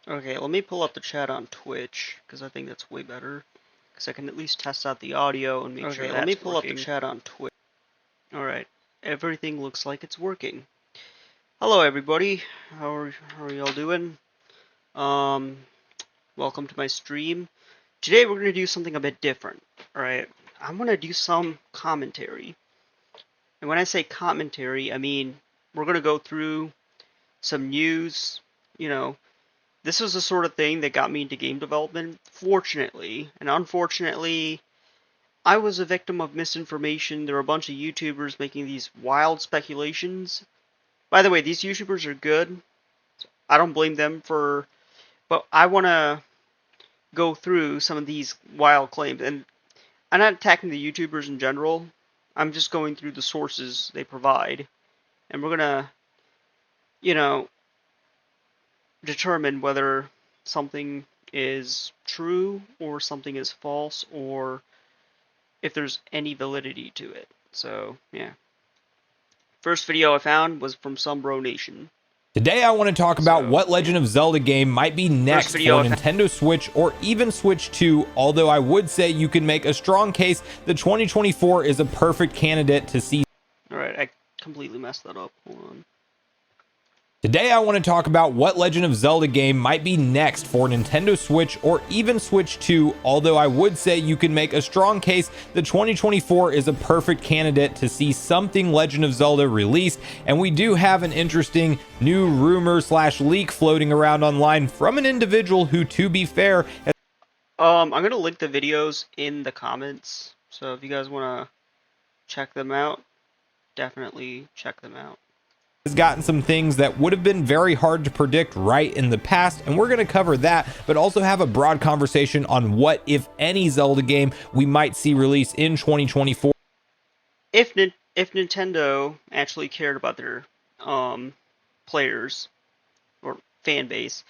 Okay, let me pull up the chat on Twitch, because I think that's way better. Because I can at least test out the audio and make sure that's let me pull working. up the chat on Twitch. Alright, everything looks like it's working. Hello everybody, how are y'all doing? Welcome to my stream. Today we're going to do something a bit different, alright? I'm going to do some commentary. And when I say commentary, I mean we're going to go through some news, you know. This was the sort of thing that got me into game development, fortunately. And unfortunately, I was a victim of misinformation. There were a bunch of YouTubers making these wild speculations. By the way, these YouTubers are good. I don't blame them for... But I want to go through some of these wild claims. And I'm not attacking the YouTubers in general. I'm just going through the sources they provide. And we're going to, you know, determine whether something is true or something is false or if there's any validity to it. So, yeah. First video I found was from some Bro Nation. Today I want to talk about what Legend of Zelda game might be next for Nintendo Switch or even Switch 2, although I would say you can make a strong case that 2024 is a perfect candidate to see. Alright, I completely messed that up. Hold on. Today I want to talk about what Legend of Zelda game might be next for Nintendo Switch or even Switch 2, although I would say you can make a strong case that 2024 is a perfect candidate to see something Legend of Zelda released, and we do have an interesting new rumor / leak floating around online from an individual who, to be fair, I'm gonna link the videos in the comments, so if you guys want to check them out, definitely check them out. Has gotten some things that would have been very hard to predict right in the past, and we're going to cover that, but also have a broad conversation on what, if any, Zelda game we might see release in 2024. If Nintendo actually cared about their players or fan base,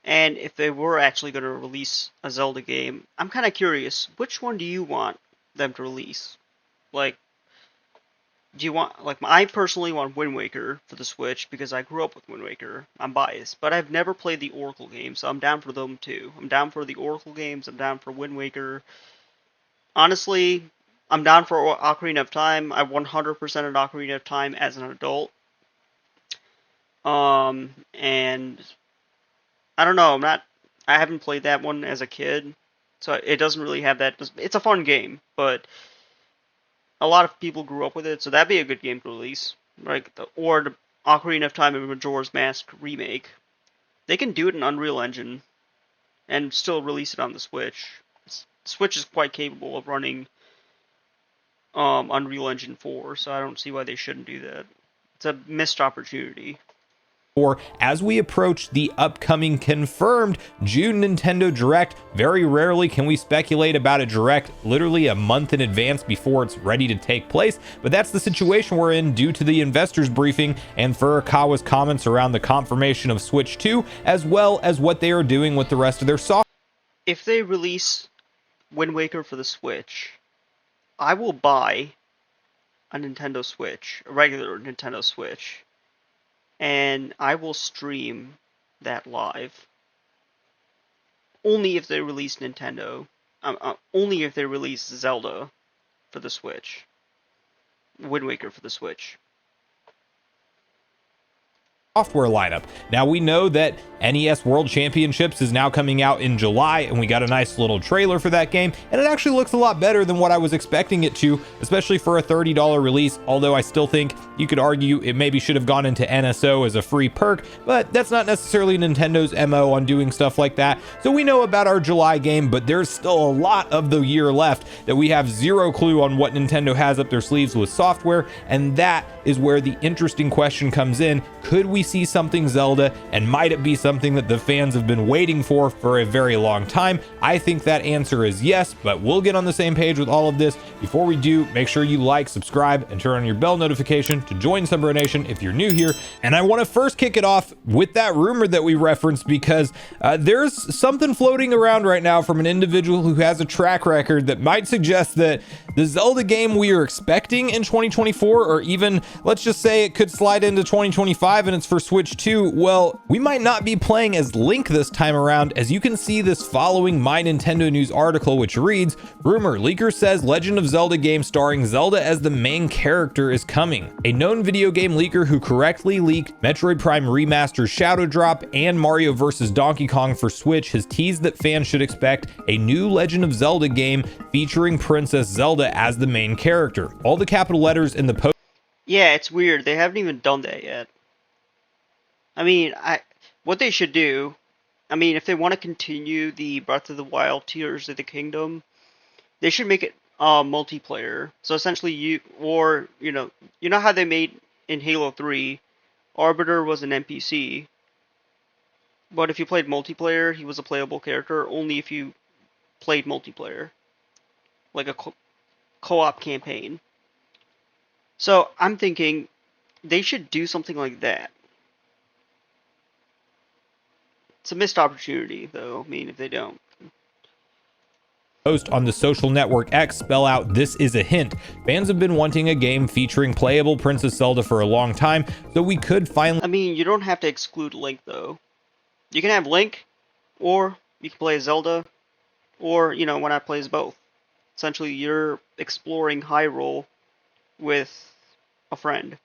and if they were actually going to release a Zelda game, I'm kind of curious, which one do you want them to release? Like, do you want, like, I personally want Wind Waker for the Switch because I grew up with Wind Waker. I'm biased, but I've never played the Oracle games, so I'm down for them too. I'm down for the Oracle games, I'm down for Wind Waker. Honestly, I'm down for Ocarina of Time. I 100% of Ocarina of Time as an adult. And I don't know, I haven't played that one as a kid, so it doesn't really have that. It's a fun game, but a lot of people grew up with it, so that'd be a good game to release. Right? Or the Ocarina of Time and Majora's Mask remake. They can do it in Unreal Engine and still release it on the Switch. Switch is quite capable of running Unreal Engine 4, so I don't see why they shouldn't do that. It's a missed opportunity. Or as we approach the upcoming confirmed June Nintendo Direct, very rarely can we speculate about a Direct literally a month in advance before it's ready to take place, but that's the situation we're in due to the investors briefing and Furukawa's comments around the confirmation of Switch 2, as well as what they are doing with the rest of their software. If they release Wind Waker for the Switch, I will buy a Nintendo Switch, a regular Nintendo Switch, and I will stream that live. Only if they release only if they release Zelda for the Switch. Wind Waker for the Switch. Software lineup. Now we know that NES World Championships is now coming out in July, and we got a nice little trailer for that game, and it actually looks a lot better than what I was expecting it to, especially for a $30 release, although I still think you could argue it maybe should have gone into NSO as a free perk, but that's not necessarily Nintendo's MO on doing stuff like that. So we know about our July game, but there's still a lot of the year left that we have zero clue on what Nintendo has up their sleeves with software, and that is where the interesting question comes in. Could we see something Zelda, and might it be something that the fans have been waiting for a very long time? I think that answer is yes, but we'll get on the same page with all of this. Before we do, make sure you like, subscribe, and turn on your bell notification to join Sunbro Nation if you're new here. And I want to first kick it off with that rumor that we referenced, because there's something floating around right now from an individual who has a track record that might suggest that the Zelda game we are expecting in 2024, or even let's just say it could slide into 2025, and it's for Switch 2, well, we might not be playing as Link this time around, as you can see this following My Nintendo News article, which reads, rumor, leaker says Legend of Zelda game starring Zelda as the main character is coming. A known video game leaker who correctly leaked Metroid Prime Remaster Shadow Drop and Mario vs. Donkey Kong for Switch has teased that fans should expect a new Legend of Zelda game featuring Princess Zelda as the main character. All the capital letters in the post. Yeah, it's weird. They haven't even done that yet. I mean, what they should do, I mean, if they want to continue the Breath of the Wild Tears of the Kingdom, they should make it multiplayer. So essentially, you know how they made in Halo 3, Arbiter was an NPC, but if you played multiplayer, he was a playable character only if you played multiplayer, like a co-op campaign. So I'm thinking they should do something like that. It's a missed opportunity, though. I mean, if they don't. Post on the social network X spell out this is a hint. Fans have been wanting a game featuring playable Princess Zelda for a long time, so we could finally. I mean, you don't have to exclude Link, though. You can have Link, or you can play as Zelda, or, you know, why not play as both? Essentially, you're exploring Hyrule with a friend.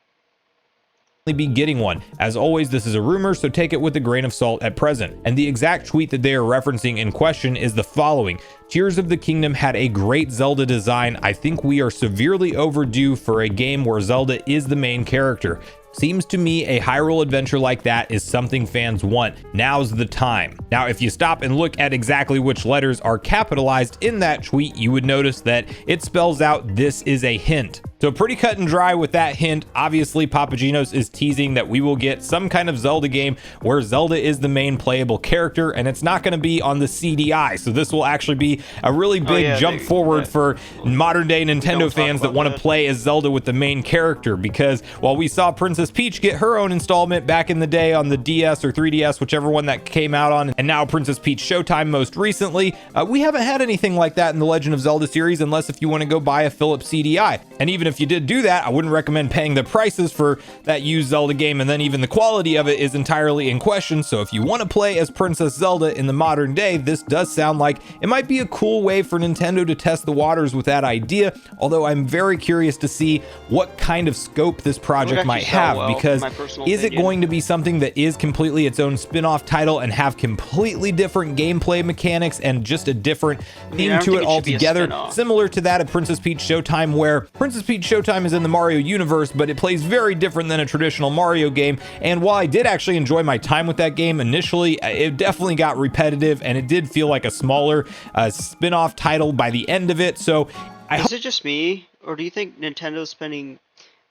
Be getting one. As always, this is a rumor, so take it with a grain of salt at present. And the exact tweet that they are referencing in question is the following. Tears of the Kingdom had a great Zelda design. I think we are severely overdue for a game where Zelda is the main character. Seems to me a Hyrule adventure like that is something fans want. Now's the time. Now, if you stop and look at exactly which letters are capitalized in that tweet, you would notice that it spells out this is a hint. So pretty cut and dry with that hint. Obviously, Papagenos is teasing that we will get some kind of Zelda game where Zelda is the main playable character, and it's not going to be on the CDI. So this will actually be a really big jump forward for modern day Nintendo fans that want to play as Zelda with the main character, because while we saw Princess Peach get her own installment back in the day on the DS or 3DS, whichever one that came out on, and now Princess Peach Showtime most recently, we haven't had anything like that in the Legend of Zelda series, unless if you want to go buy a Philips CDI. And even if you did do that, I wouldn't recommend paying the prices for that used Zelda game, and then even the quality of it is entirely in question. So if you want to play as Princess Zelda in the modern day, this does sound like it might be a cool way for Nintendo to test the waters with that idea, although I'm very curious to see what kind of scope this project might have, because is it going to be something that is completely its own spin-off title and have completely different gameplay mechanics and just a different theme to it altogether, similar to that of Princess Peach Showtime, where Princess Peach Showtime is in the Mario universe, but it plays very different than a traditional Mario game. And while I did actually enjoy my time with that game initially, it definitely got repetitive, and it did feel like a smaller spin-off title by the end of it. So is it just me, or do you think Nintendo's spending...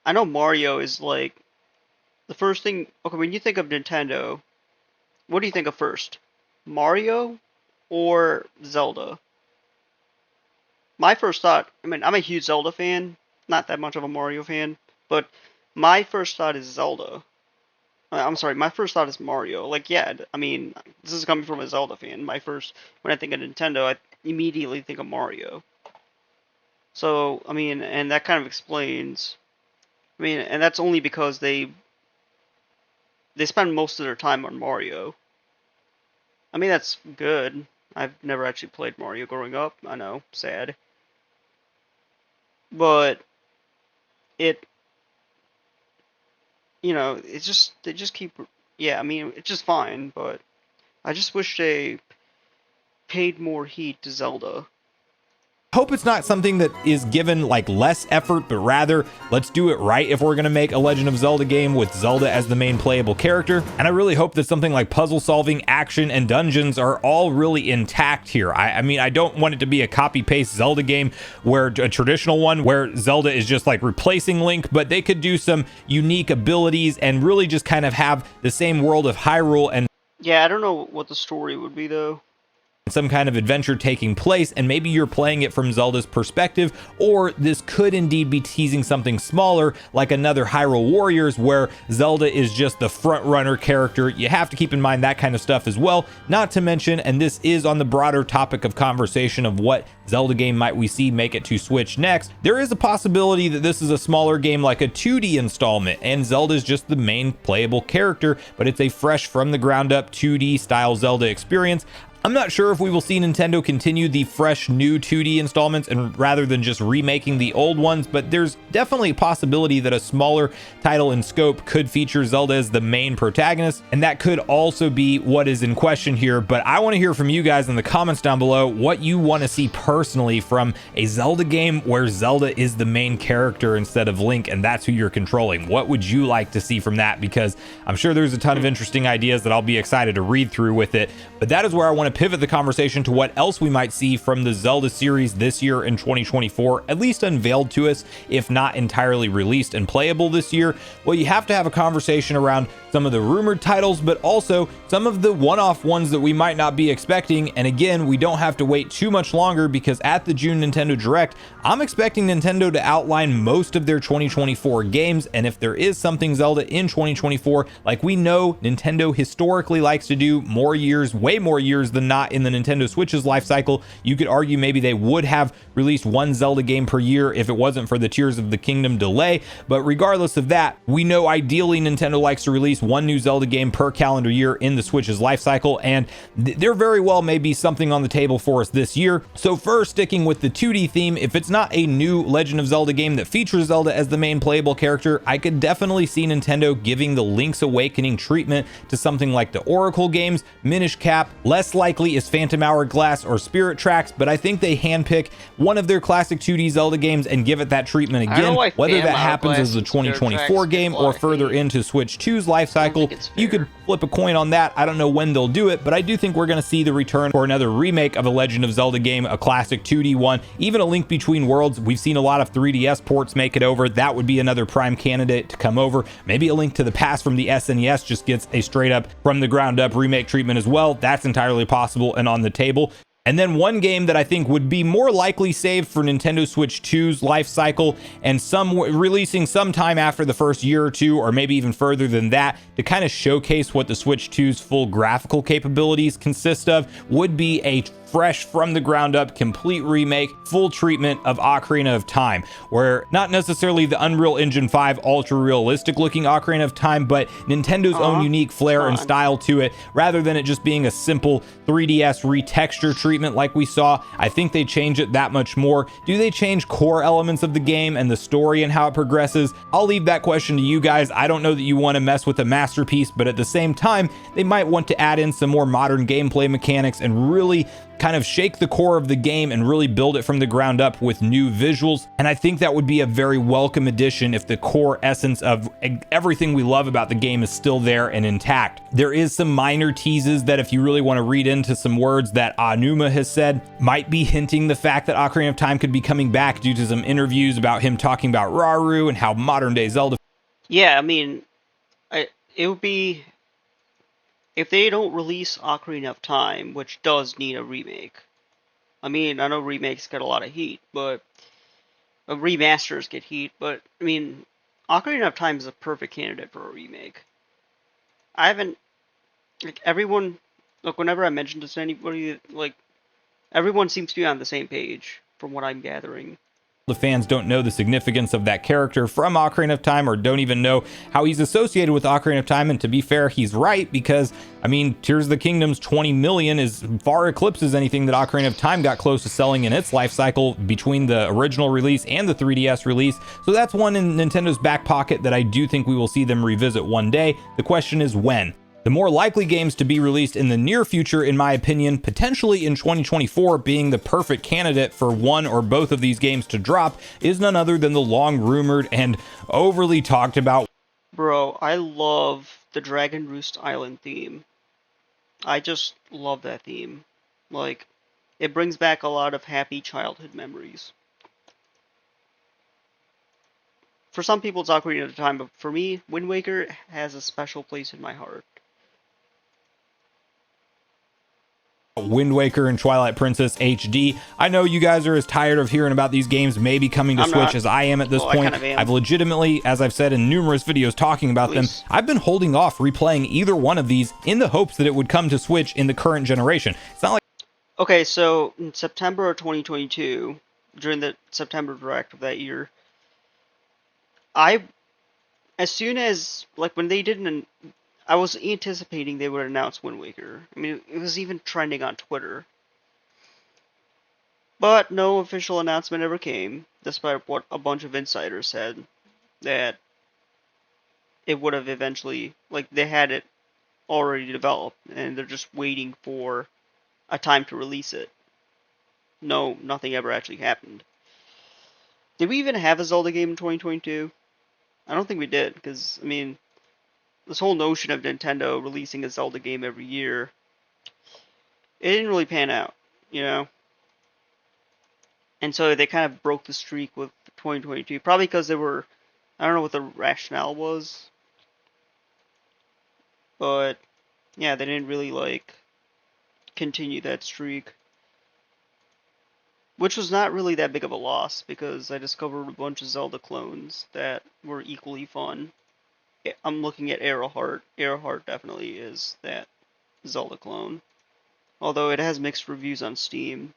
I know Mario is like the first thing. Okay, when you think of Nintendo, what do you think of first? Mario or Zelda? My first thought, I mean, I'm a huge Zelda fan, not that much of a Mario fan, but my first thought is Zelda. I'm sorry, my first thought is Mario. Like, yeah, I mean, this is coming from a Zelda fan. When I think of Nintendo, I immediately think of Mario. So, I mean, and that kind of explains, I mean, and that's only because they spend most of their time on Mario. I mean, that's good. I've never actually played Mario growing up. I know, sad. But it, you know, they just keep, yeah, I mean, it's just fine, but I just wish they paid more heed to Zelda. Hope it's not something that is given like less effort, but rather let's do it right if we're going to make a Legend of Zelda game with Zelda as the main playable character. And I really hope that something like puzzle solving, action, and dungeons are all really intact here. I mean, I don't want it to be a copy paste Zelda game where a traditional one where Zelda is just like replacing Link, but they could do some unique abilities and really just kind of have the same world of Hyrule. And yeah, I don't know what the story would be though. some kind of adventure taking place, and maybe you're playing it from Zelda's perspective, or this could indeed be teasing something smaller like another Hyrule Warriors where Zelda is just the front runner character. You have to keep in mind that kind of stuff as well. Not to mention, and this is on the broader topic of conversation of what Zelda game might we see make it to Switch next, there is a possibility that this is a smaller game like a 2D installment and Zelda is just the main playable character, but it's a fresh from the ground up 2D style Zelda experience. I'm not sure if we will see Nintendo continue the fresh new 2D installments and rather than just remaking the old ones, but there's definitely a possibility that a smaller title in scope could feature Zelda as the main protagonist, and that could also be what is in question here. But I want to hear from you guys in the comments down below what you want to see personally from a Zelda game where Zelda is the main character instead of Link and that's who you're controlling. What would you like to see from that? Because I'm sure there's a ton of interesting ideas that I'll be excited to read through with it, but that is where I want to pivot the conversation to what else we might see from the Zelda series this year in 2024, at least unveiled to us, if not entirely released and playable this year. Well, you have to have a conversation around some of the rumored titles, but also some of the one-off ones that we might not be expecting. And again, we don't have to wait too much longer because at the June Nintendo Direct, I'm expecting Nintendo to outline most of their 2024 games. And if there is something Zelda in 2024, like we know Nintendo historically likes to do more years, way more years than not in the Nintendo Switch's life cycle, you could argue maybe they would have released one Zelda game per year if it wasn't for the Tears of the Kingdom delay. But regardless of that, we know ideally Nintendo likes to release one new Zelda game per calendar year in the Switch's life cycle, and there very well may be something on the table for us this year. So first, sticking with the 2D theme, if it's not a new Legend of Zelda game that features Zelda as the main playable character, I could definitely see Nintendo giving the Link's Awakening treatment to something like the Oracle games, Minish Cap. Less likely is Phantom Hourglass or Spirit Tracks, but I think they handpick one of their classic 2D Zelda games and give it that treatment again, whether that happens as the 2024 game or further into Switch 2's life cycle. You could flip a coin on that. I don't know when they'll do it, but I do think we're going to see the return for another remake of a Legend of Zelda game, a classic 2D one, even a Link Between Worlds. We've seen a lot of 3DS ports make it over. That would be another prime candidate to come over. Maybe a Link to the Past from the SNES just gets a straight up from the ground up remake treatment as well. That's entirely possible and on the table. And then one game that I think would be more likely saved for Nintendo Switch 2's life cycle and some releasing sometime after the first year or two, or maybe even further than that, to kind of showcase what the Switch 2's full graphical capabilities consist of, would be a fresh from the ground up complete remake, full treatment of Ocarina of Time, where not necessarily the Unreal Engine 5 ultra realistic looking Ocarina of Time, but Nintendo's own unique flair and style to it, rather than it just being a simple 3DS retexture treatment like we saw. I think they change it that much more. Do they change core elements of the game and the story and how it progresses? I'll leave that question to you guys. I don't know that you want to mess with a masterpiece, but at the same time, they might want to add in some more modern gameplay mechanics and really kind of shake the core of the game and really build it from the ground up with new visuals. And I think that would be a very welcome addition if the core essence of everything we love about the game is still there and intact. There is some minor teases that, if you really want to read into some words that Aonuma has said, might be hinting the fact that Ocarina of Time could be coming back due to some interviews about him talking about Rauru and how modern day Zelda. Yeah, I mean, it would be, if they don't release Ocarina of Time, which does need a remake. I mean, I know remakes get a lot of heat, but remasters get heat, but I mean, Ocarina of Time is a perfect candidate for a remake. I haven't, like, everyone, look, whenever I mention this to anybody, like, everyone seems to be on the same page from what I'm gathering. The fans don't know the significance of that character from Ocarina of Time, or don't even know how he's associated with Ocarina of Time. And to be fair, he's right, because I mean, Tears of the Kingdom's 20 million is far eclipses anything that Ocarina of Time got close to selling in its life cycle between the original release and the 3DS release. So that's one in Nintendo's back pocket that I do think we will see them revisit one day. The question is when. The more likely games to be released in the near future, in my opinion, potentially in 2024 being the perfect candidate for one or both of these games to drop, is none other than the long rumored and overly talked about. Bro, I love the Dragon Roost Island theme. I just love that theme. Like, it brings back a lot of happy childhood memories. For some people it's Ocarina of Time, but for me, Wind Waker has a special place in my heart. Wind Waker and Twilight Princess HD. I know you guys are as tired of hearing about these games maybe coming to I'm Switch not. as I am at this Well, I point. kind of am. I've legitimately, as I've said in numerous videos talking about At them, least. I've been holding off replaying either one of these in the hopes that it would come to Switch in the current generation. It's not like Okay, so in September of 2022, during the September Direct of that year, as soon as, like, when they didn't, I was anticipating they would announce Wind Waker. I mean, it was even trending on Twitter. But no official announcement ever came, despite what a bunch of insiders said, that it would have eventually, like, they had it already developed, and they're just waiting for a time to release it. No, nothing ever actually happened. Did we even have a Zelda game in 2022? I don't think we did, because, I mean, this whole notion of Nintendo releasing a Zelda game every year, it didn't really pan out, you know? And so they kind of broke the streak with 2022, probably because they were, I don't know what the rationale was, but yeah, they didn't really, like, continue that streak. Which was not really that big of a loss, because I discovered a bunch of Zelda clones that were equally fun. I'm looking at Arrowheart. Arrowheart definitely is that Zelda clone. Although it has mixed reviews on Steam.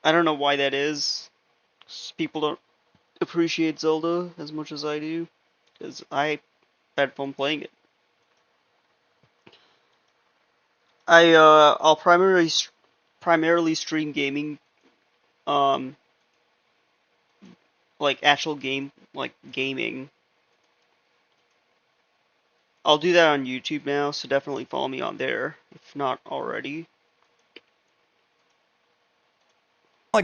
I don't know why that is. People don't appreciate Zelda as much as I do, because I had fun playing it. I'll primarily stream gaming, um, like actual game, like gaming. I'll do that on YouTube now, so definitely follow me on there if not already.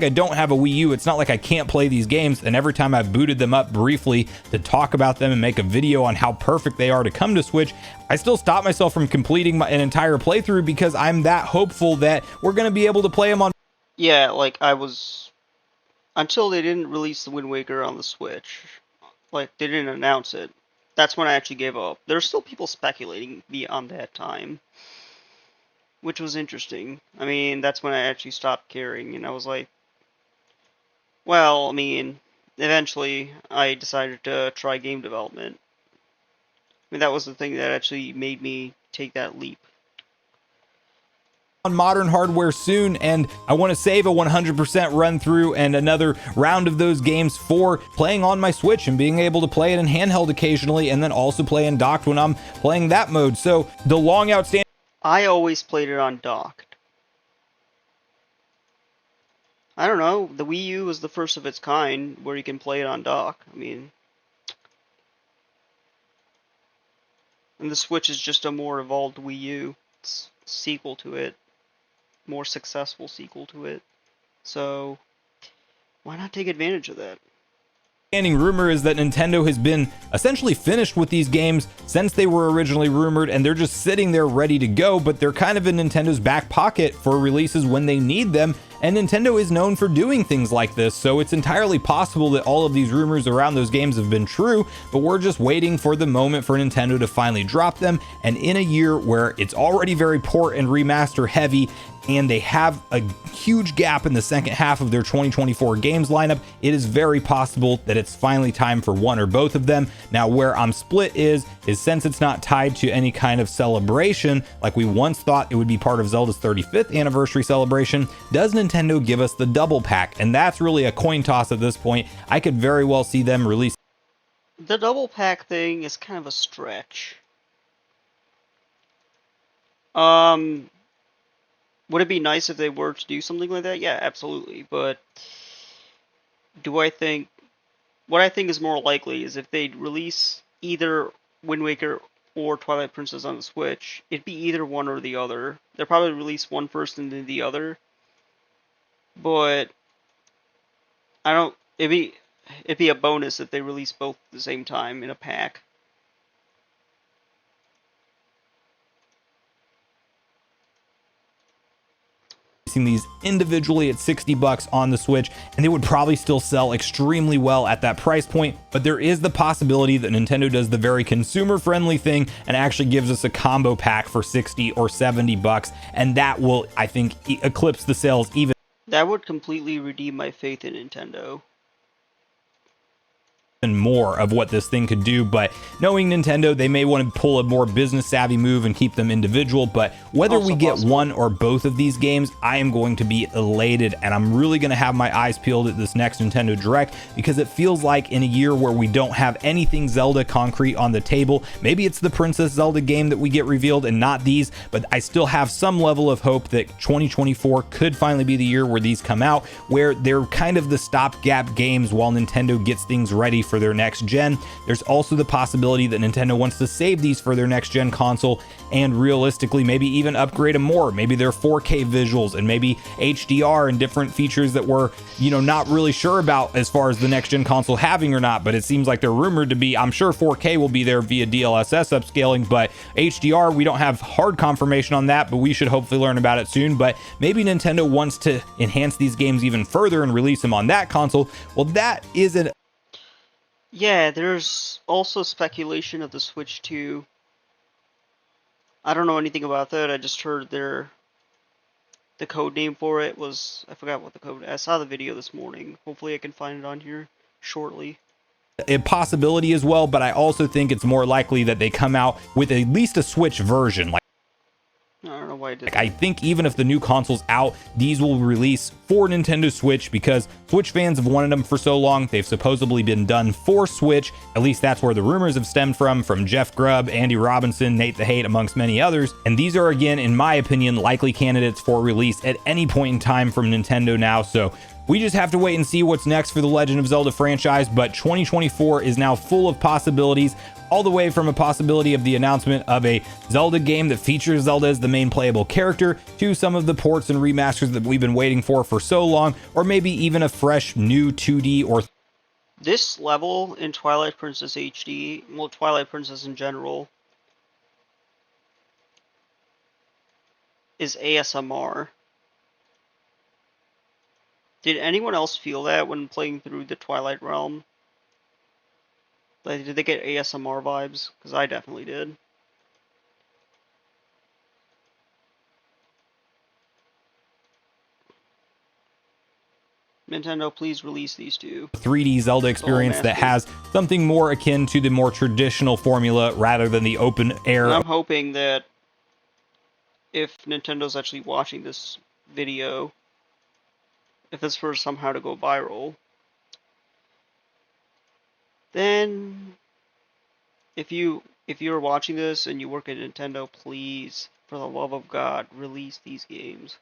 I don't have a Wii U. It's not like I can't play these games, and every time I've booted them up briefly to talk about them and make a video on how perfect they are to come to Switch, I still stop myself from completing an entire playthrough because I'm that hopeful that we're going to be able to play them on. Yeah, like I was, until they didn't release the Wind Waker on the Switch, like they didn't announce it. That's when I actually gave up. There's still people speculating beyond that time, which was interesting. I mean, that's when I actually stopped caring, and I was like, well, I mean, eventually I decided to try game development. I mean, that was the thing that actually made me take that leap. On modern hardware soon, and I want to save a 100% run through and another round of those games for playing on my Switch and being able to play it in handheld occasionally, and then also play in docked when I'm playing that mode. So the long outstanding, I always played it on docked. I don't know, the Wii U was the first of its kind where you can play it on dock. I mean, and the Switch is just a more evolved Wii U. It's a sequel to it, more successful sequel to it. So why not take advantage of that? rumor is that Nintendo has been essentially finished with these games since they were originally rumored, and they're just sitting there ready to go, but they're kind of in Nintendo's back pocket for releases when they need them. And Nintendo is known for doing things like this, so it's entirely possible that all of these rumors around those games have been true, but we're just waiting for the moment for Nintendo to finally drop them. And in a year where it's already very port and remaster heavy, and they have a huge gap in the second half of their 2024 games lineup, it is very possible that it's finally time for one or both of them. Now, where I'm split is since it's not tied to any kind of celebration, like we once thought it would be part of Zelda's 35th anniversary celebration, does Nintendo give us the double pack? And that's really a coin toss at this point. I could very well see them release. The double pack thing is kind of a stretch. Um, would it be nice if they were to do something like that? Yeah, absolutely. But do I think what I think is more likely is if they release either Wind Waker or Twilight Princess on the Switch, it'd be either one or the other. They'll probably release one first and then the other. But I don't. It'd be a bonus if they release both at the same time in a pack. releasing these individually at $60 on the Switch, and they would probably still sell extremely well at that price point. But there is the possibility that Nintendo does the very consumer-friendly thing and actually gives us a combo pack for $60 or $70, and that will, I think, eclipse the sales even. That would completely redeem my faith in Nintendo. More of what this thing could do, but knowing Nintendo, they may want to pull a more business savvy move and keep them individual. But whether we get one or both of these games, I am going to be elated, and I'm really going to have my eyes peeled at this next Nintendo Direct, because it feels like in a year where we don't have anything Zelda concrete on the table, maybe it's the Princess Zelda game that we get revealed and not these, but I still have some level of hope that 2024 could finally be the year where these come out, where they're kind of the stopgap games while Nintendo gets things ready for their next gen. There's also the possibility that Nintendo wants to save these for their next gen console and realistically maybe even upgrade them more. Maybe they're 4K visuals and maybe HDR and different features that we're, not really sure about as far as the next gen console having or not, but it seems like they're rumored to be. I'm sure 4K will be there via DLSS upscaling, but HDR, we don't have hard confirmation on that, but we should hopefully learn about it soon. But maybe Nintendo wants to enhance these games even further and release them on that console. Well, that is an Yeah, there's also speculation of the Switch 2. I don't know anything about that. I just heard the code name for it was, I forgot what the code. I saw the video this morning. Hopefully I can find it on here shortly. A possibility as well, but I also think it's more likely that they come out with at least a Switch version. I don't know why I did that. I think even if the new console's out, these will release for Nintendo Switch, because Switch fans have wanted them for so long. They've supposedly been done for Switch. At least that's where the rumors have stemmed from Jeff Grubb, Andy Robinson, Nate the Hate, amongst many others. And these are, again, in my opinion, likely candidates for release at any point in time from Nintendo now. So we just have to wait and see what's next for the Legend of Zelda franchise, but 2024 is now full of possibilities, all the way from a possibility of the announcement of a Zelda game that features Zelda as the main playable character, to some of the ports and remasters that we've been waiting for so long, or maybe even a fresh new 2D or... This level in Twilight Princess HD, well, Twilight Princess in general, is ASMR. Did anyone else feel that when playing through the Twilight Realm? Like, did they get ASMR vibes? Because I definitely did. Nintendo, please release these two. 3D Zelda experience that has something more akin to the more traditional formula rather than the open air. And I'm hoping that if Nintendo's actually watching this video, if this were somehow to go viral, then if you're watching this and you work at Nintendo, please, for the love of God, release these games.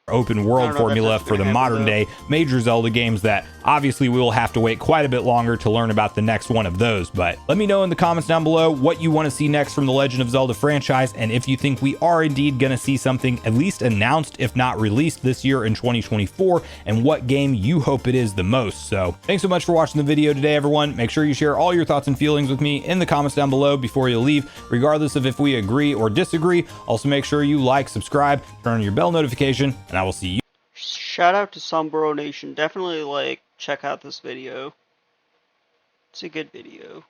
Open world formula for the modern day major Zelda games that obviously we will have to wait quite a bit longer to learn about the next one of those. But let me know in the comments down below what you want to see next from the Legend of Zelda franchise, and if you think we are indeed going to see something at least announced, if not released, this year in 2024, and what game you hope it is the most. So thanks so much for watching the video today, everyone. Make sure you share all your thoughts and feelings with me in the comments down below before you leave, regardless of if we agree or disagree. Also, make sure you like, subscribe, turn on your bell notification, and I will see you. Shout out to Sombro Nation. Definitely check out this video. It's a good video.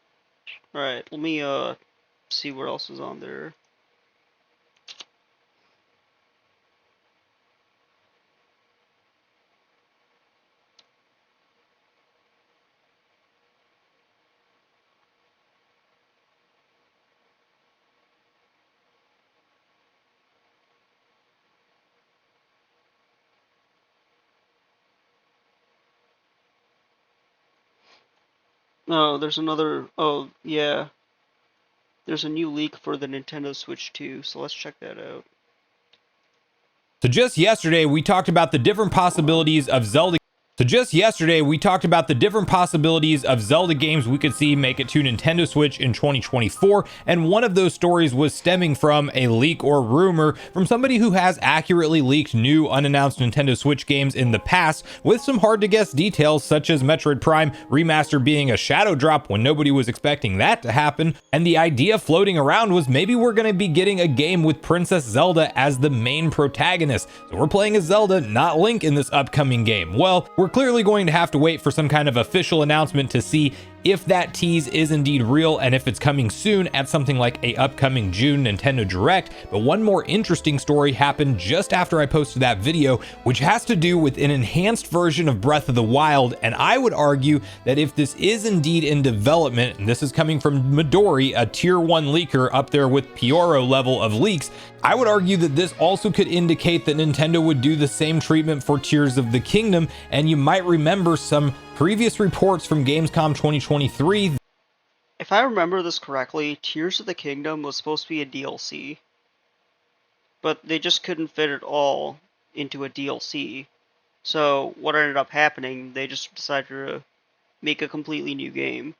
Alright, let me see what else is on there. Oh, there's another. Oh, yeah. There's a new leak for the Nintendo Switch 2, so let's check that out. So just yesterday, we talked about the different possibilities of Zelda So just yesterday, we talked about the different possibilities of Zelda games we could see make it to Nintendo Switch in 2024, and one of those stories was stemming from a leak or rumor from somebody who has accurately leaked new unannounced Nintendo Switch games in the past, with some hard to guess details such as Metroid Prime Remaster being a shadow drop when nobody was expecting that to happen, and the idea floating around was maybe we're going to be getting a game with Princess Zelda as the main protagonist. So we're playing as Zelda, not Link, in this upcoming game. Well, we're clearly going to have to wait for some kind of official announcement to see if that tease is indeed real and if it's coming soon at something like a upcoming June Nintendo Direct. But one more interesting story happened just after I posted that video, which has to do with an enhanced version of Breath of the Wild. And I would argue that if this is indeed in development, and this is coming from Midori, a tier 1 leaker up there with Pioro level of leaks, I would argue that this also could indicate that Nintendo would do the same treatment for Tears of the Kingdom. And you might remember some previous reports from Gamescom 2023. If I remember this correctly, Tears of the Kingdom was supposed to be a DLC, but they just couldn't fit it all into a DLC. So what ended up happening, they just decided to make a completely new game.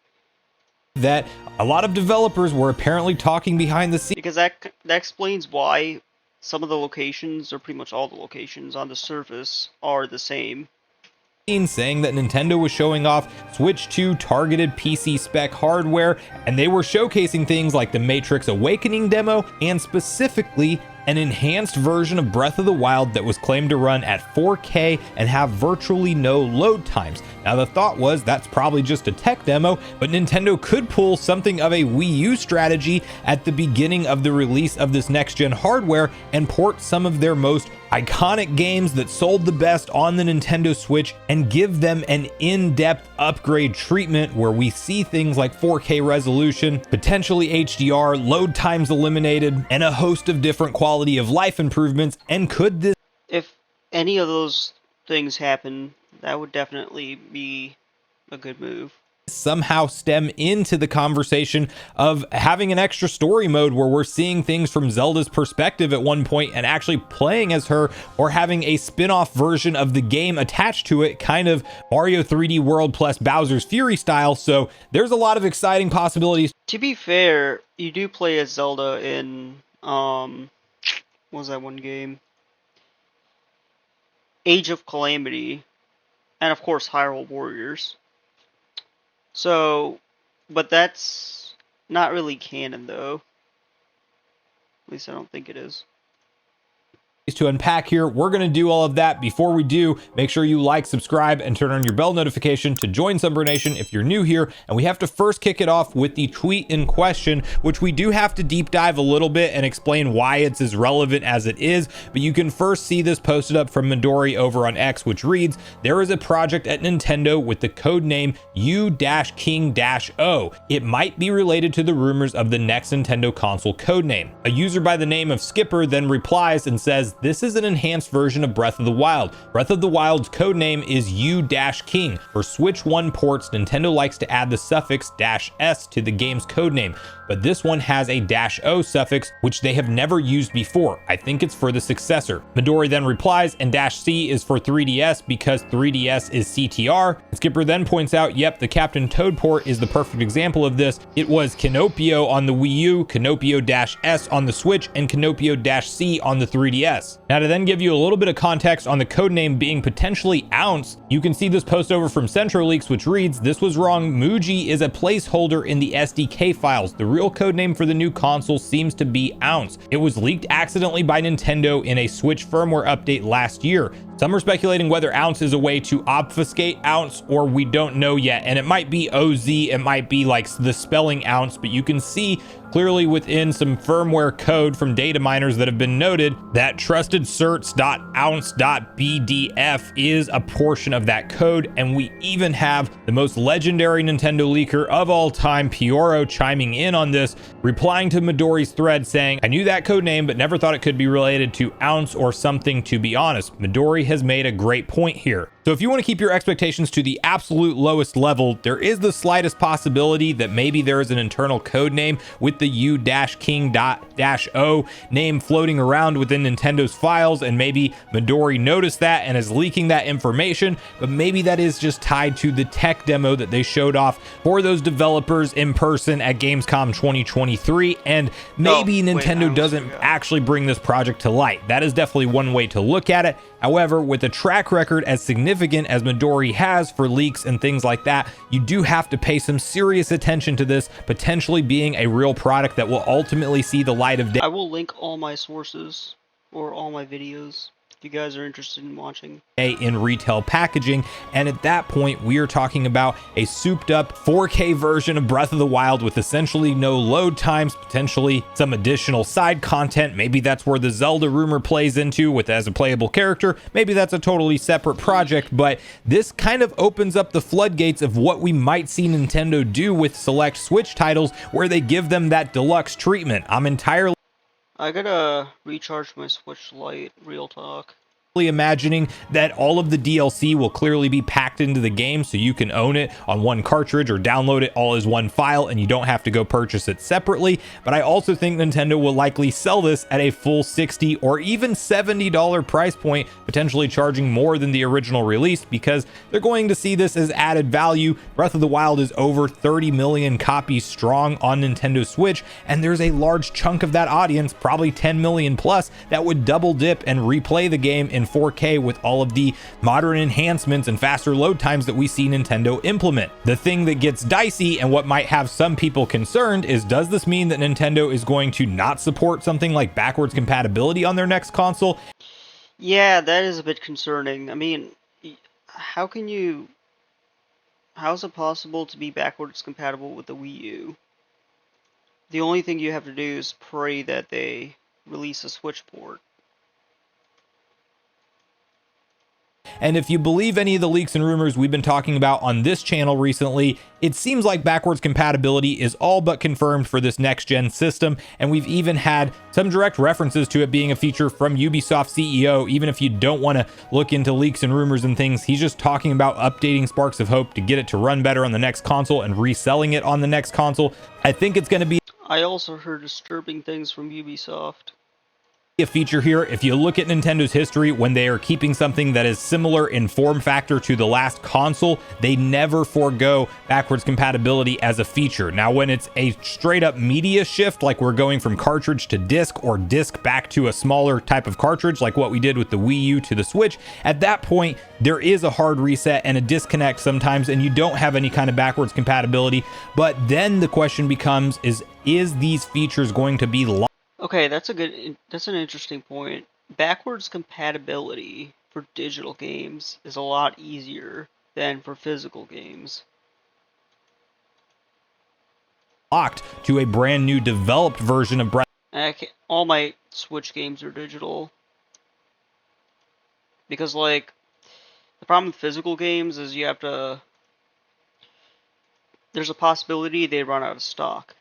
That a lot of developers were apparently talking behind the scenes. Because that explains why some of the locations, or pretty much all the locations on the surface, are the same. Saying that Nintendo was showing off Switch 2 targeted PC spec hardware, and they were showcasing things like the Matrix Awakening demo and specifically an enhanced version of Breath of the Wild that was claimed to run at 4K and have virtually no load times. Now the thought was that's probably just a tech demo, but Nintendo could pull something of a Wii U strategy at the beginning of the release of this next gen hardware and port some of their most iconic games that sold the best on the Nintendo Switch and give them an in-depth upgrade treatment where we see things like 4K resolution, potentially HDR, load times eliminated, and a host of different quality of life improvements. And could this, if any of those things happen, that would definitely be a good move, somehow stem into the conversation of having an extra story mode where we're seeing things from Zelda's perspective at one point and actually playing as her, or having a spin-off version of the game attached to it, kind of Mario 3D World plus Bowser's Fury style. So there's a lot of exciting possibilities. To be fair, you do play as Zelda in what was that one game? Age of Calamity, and of course Hyrule Warriors. So, but that's not really canon though. At least I don't think it is. To unpack here, we're going to do all of that. Before we do, make sure you like, subscribe, and turn on your bell notification to join Sunbur Nation if you're new here. And we have to first kick it off with the tweet in question, which we do have to deep dive a little bit and explain why it's as relevant as it is. But you can first see this posted up from Midori over on X, which reads, "There is a project at Nintendo with the code name U-King-O. It might be related to the rumors of the next Nintendo console codename." A user by the name of Skipper then replies and says, "This is an enhanced version of Breath of the Wild. Breath of the Wild's codename is U-King. For Switch 1 ports, Nintendo likes to add the suffix -S to the game's codename, but this one has a -O suffix, which they have never used before. I think it's for the successor." Midori then replies, and -C is for 3DS because 3DS is CTR. Skipper then points out, yep, the Captain Toad port is the perfect example of this. It was Kinopio on the Wii U, Kinopio-S on the Switch, and Kinopio-C on the 3DS. Now to then give you a little bit of context on the codename being potentially Ounce, you can see this post over from Centro Leaks, which reads, "This was wrong. Muji is a placeholder in the SDK files. The real codename for the new console seems to be Ounce. It was leaked accidentally by Nintendo in a Switch firmware update last year. Some are speculating whether Ounce is a way to obfuscate Ounce, or we don't know yet. And it might be OZ, it might be like the spelling Ounce, but you can see clearly within some firmware code from data miners that have been noted that trustedcerts.ounce.bdf is a portion of that code. And we even have the most legendary Nintendo leaker of all time, Pioro, chiming in on this, replying to Midori's thread saying, "I knew that code name, but never thought it could be related to Ounce or something, to be honest. Midori has made a great point here. So if you want to keep your expectations to the absolute lowest level, there is the slightest possibility that maybe there is an internal code name with the U-King.-O name floating around within Nintendo's files, and maybe Midori noticed that and is leaking that information, but maybe that is just tied to the tech demo that they showed off for those developers in person at Gamescom 2023, and maybe Nintendo doesn't actually bring this project to light. That is definitely one way to look at it. However, with a track record as significant as Midori has for leaks and things like that, you do have to pay some serious attention to this potentially being a real product that will ultimately see the light of day. I will link all my sources or all my videos if you guys are interested in watching. In retail packaging, and at that point we are talking about a souped up 4K version of Breath of the Wild with essentially no load times, potentially some additional side content. Maybe that's where the Zelda rumor plays into with as a playable character. Maybe that's a totally separate project, but this kind of opens up the floodgates of what we might see Nintendo do with select Switch titles where they give them that deluxe treatment. I gotta recharge my Switch Lite, real talk. Imagining that all of the DLC will clearly be packed into the game so you can own it on one cartridge or download it all as one file and you don't have to go purchase it separately. But I also think Nintendo will likely sell this at a full $60 or even $70 price point, potentially charging more than the original release because they're going to see this as added value. Breath of the Wild is over 30 million copies strong on Nintendo Switch, and there's a large chunk of that audience, probably 10 million plus, that would double dip and replay the game in 4K with all of the modern enhancements and faster load times that we see Nintendo implement. The thing that gets dicey and what might have some people concerned is, does this mean that Nintendo is going to not support something like backwards compatibility on their next console? Yeah, that is a bit concerning. I mean, how is it possible to be backwards compatible with the Wii U? The only thing you have to do is pray that they release a Switch port. And if you believe any of the leaks and rumors we've been talking about on this channel recently, it seems like backwards compatibility is all but confirmed for this next gen system, and we've even had some direct references to it being a feature from Ubisoft CEO. Even if you don't want to look into leaks and rumors and things, he's just talking about updating Sparks of Hope to get it to run better on the next console and reselling it on the next console. I think it's going to be... I also heard disturbing things from Ubisoft. A feature here. If you look at Nintendo's history, when they are keeping something that is similar in form factor to the last console, they never forego backwards compatibility as a feature. Now, when it's a straight up media shift, like we're going from cartridge to disc or disc back to a smaller type of cartridge, like what we did with the Wii U to the Switch, at that point, there is a hard reset and a disconnect sometimes, and you don't have any kind of backwards compatibility. But then the question becomes, is these features going to be locked? Okay, that's an interesting point. Backwards compatibility for digital games is a lot easier than for physical games. Locked to a brand new developed version of Breath. All my Switch games are digital. Because, like, the problem with physical games is there's a possibility they run out of stock.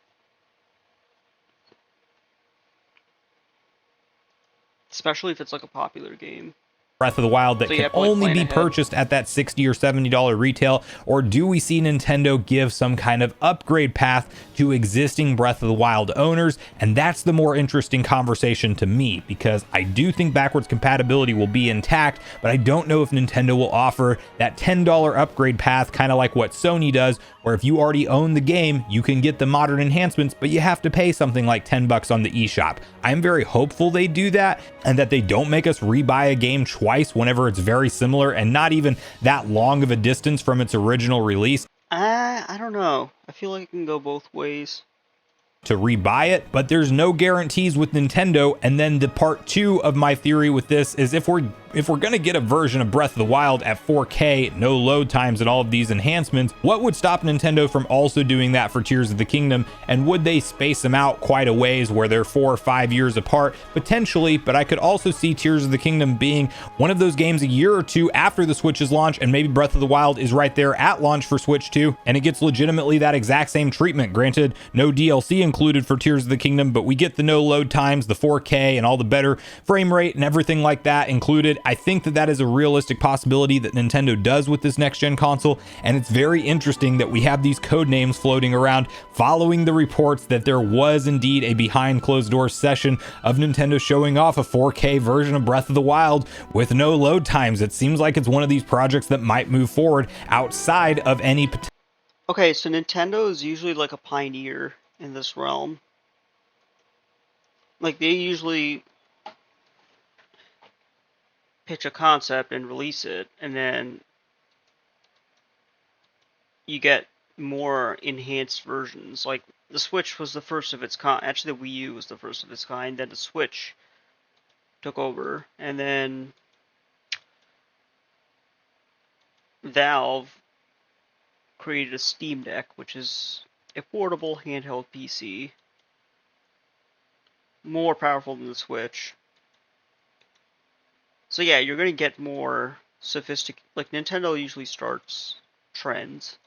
Especially if it's like a popular game. Breath of the Wild that can only be purchased at that $60 or $70 retail? Or do we see Nintendo give some kind of upgrade path to existing Breath of the Wild owners? And that's the more interesting conversation to me, because I do think backwards compatibility will be intact, but I don't know if Nintendo will offer that $10 upgrade path, kind of like what Sony does, where if you already own the game, you can get the modern enhancements, but you have to pay something like $10 on the eShop. I'm very hopeful they do that, and that they don't make us rebuy a game twice whenever it's very similar and not even that long of a distance from its original release. I don't know. I feel like it can go both ways. To rebuy it, but there's no guarantees with Nintendo. And then the part two of my theory with this is, if we're gonna get a version of Breath of the Wild at 4K, no load times and all of these enhancements, what would stop Nintendo from also doing that for Tears of the Kingdom? And would they space them out quite a ways where they're 4 or 5 years apart? Potentially, but I could also see Tears of the Kingdom being one of those games a year or two after the Switch's launch, and maybe Breath of the Wild is right there at launch for Switch 2, and it gets legitimately that exact same treatment. Granted, no DLC included for Tears of the Kingdom, but we get the no load times, the 4K, and all the better frame rate and everything like that included I think that that is a realistic possibility that Nintendo does with this next gen console, and it's very interesting that we have these code names floating around following the reports that there was indeed a behind closed doors session of Nintendo showing off a 4K version of Breath of the Wild with no load times. It seems like it's one of these projects that might move forward outside of any potential. Okay, so Nintendo is usually like a pioneer in this realm. Like, they usually pitch a concept and release it, and then you get more enhanced versions. Like, the Switch was the first of its kind. Actually, the Wii U was the first of its kind. Then the Switch took over, and then Valve created a Steam Deck, which is a portable handheld PC, more powerful than the Switch. So yeah, you're gonna get more sophisticated. Like, Nintendo usually starts trends.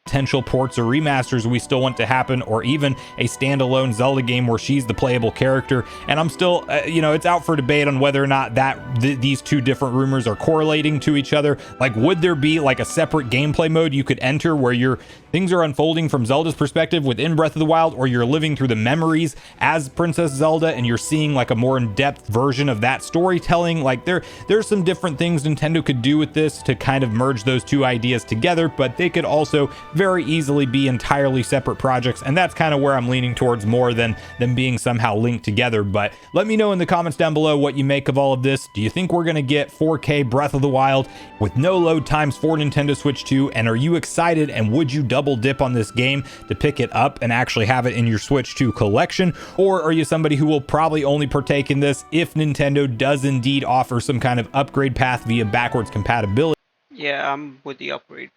Potential ports or remasters we still want to happen, or even a standalone Zelda game where she's the playable character. And I'm still, it's out for debate on whether or not that these two different rumors are correlating to each other. Like, would there be like a separate gameplay mode you could enter where your things are unfolding from Zelda's perspective within Breath of the Wild, or you're living through the memories as Princess Zelda and you're seeing like a more in-depth version of that storytelling? Like, there's some different things Nintendo could do with this to kind of merge those two ideas together, but they could also very easily be entirely separate projects, and that's kind of where I'm leaning towards more than them being somehow linked together. But let me know in the comments down below what you make of all of this. Do you think we're going to get 4K Breath of the Wild with no load times for Nintendo Switch 2? And are you excited, and would you double dip on this game to pick it up and actually have it in your Switch 2 collection? Or are you somebody who will probably only partake in this if Nintendo does indeed offer some kind of upgrade path via backwards compatibility? Yeah, I'm with the upgrade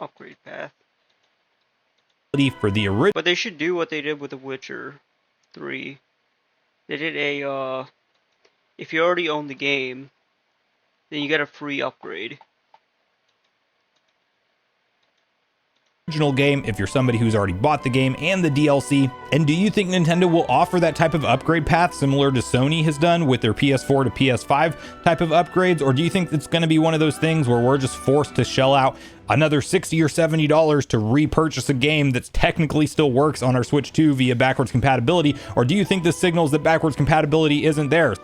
upgrade path. For the original. But they should do what they did with The Witcher 3. They did if you already own the game, then you get a free upgrade. Original game if you're somebody who's already bought the game and the DLC. And do you think Nintendo will offer that type of upgrade path similar to Sony has done with their PS4 to PS5 type of upgrades? Or do you think it's going to be one of those things where we're just forced to shell out another $60 or $70 to repurchase a game that's technically still works on our Switch 2 via backwards compatibility? Or do you think this signals that backwards compatibility isn't there?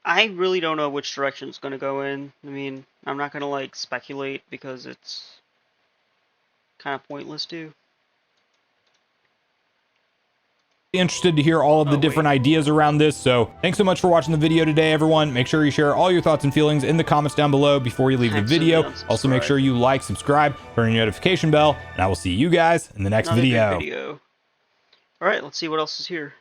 I really don't know which direction it's going to go in. I mean, I'm not going to like speculate because it's kind of pointless to. Interested to hear all of the different ideas around this. So thanks so much for watching the video today, everyone. Make sure you share all your thoughts and feelings in the comments down below before you leave the video. Also, make sure you like, subscribe, turn on your notification bell, and I will see you guys in the next video. All right, let's see what else is here.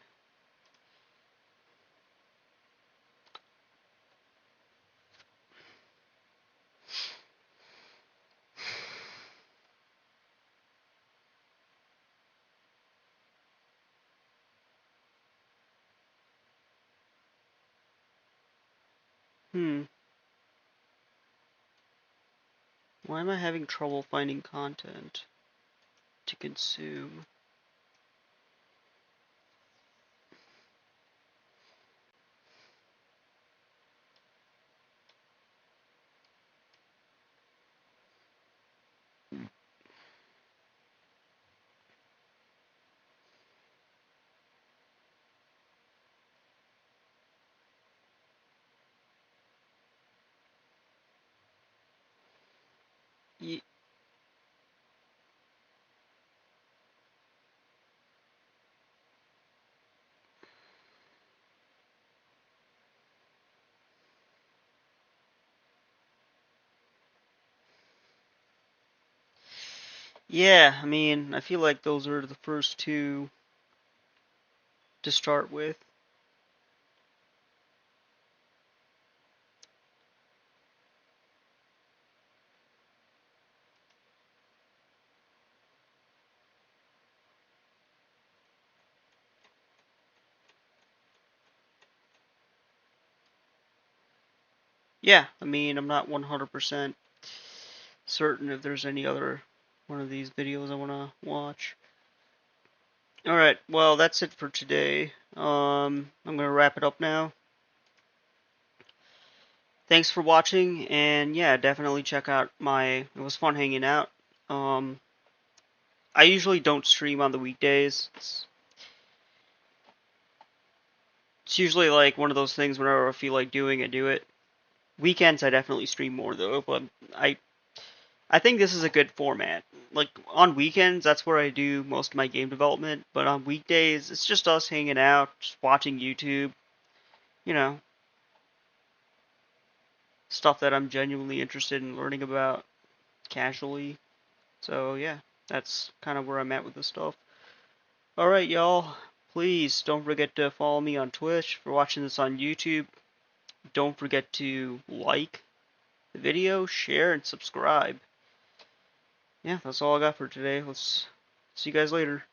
Why am I having trouble finding content to consume? Yeah, I mean, I feel like those are the first two to start with. Yeah, I mean, I'm not 100% certain if there's any other one of these videos I want to watch. Alright, well, that's it for today. I'm going to wrap it up now. thanks for watching, and yeah, definitely check out my. It was fun hanging out. Um, I usually don't stream on the weekdays. It's usually like one of those things whenever I feel like doing it, do it. Weekends I definitely stream more though, but I I think this is a good format. Like on weekends, that's where I do most of my game development, but on weekdays, it's just us hanging out, just watching YouTube, you know, stuff that I'm genuinely interested in learning about casually. So yeah, that's kind of where I'm at with this stuff. All right, y'all. Please don't forget to follow me on Twitch. For watching this on YouTube, don't forget to like the video, share, and subscribe. Yeah, that's all I got for today. Let's see you guys later.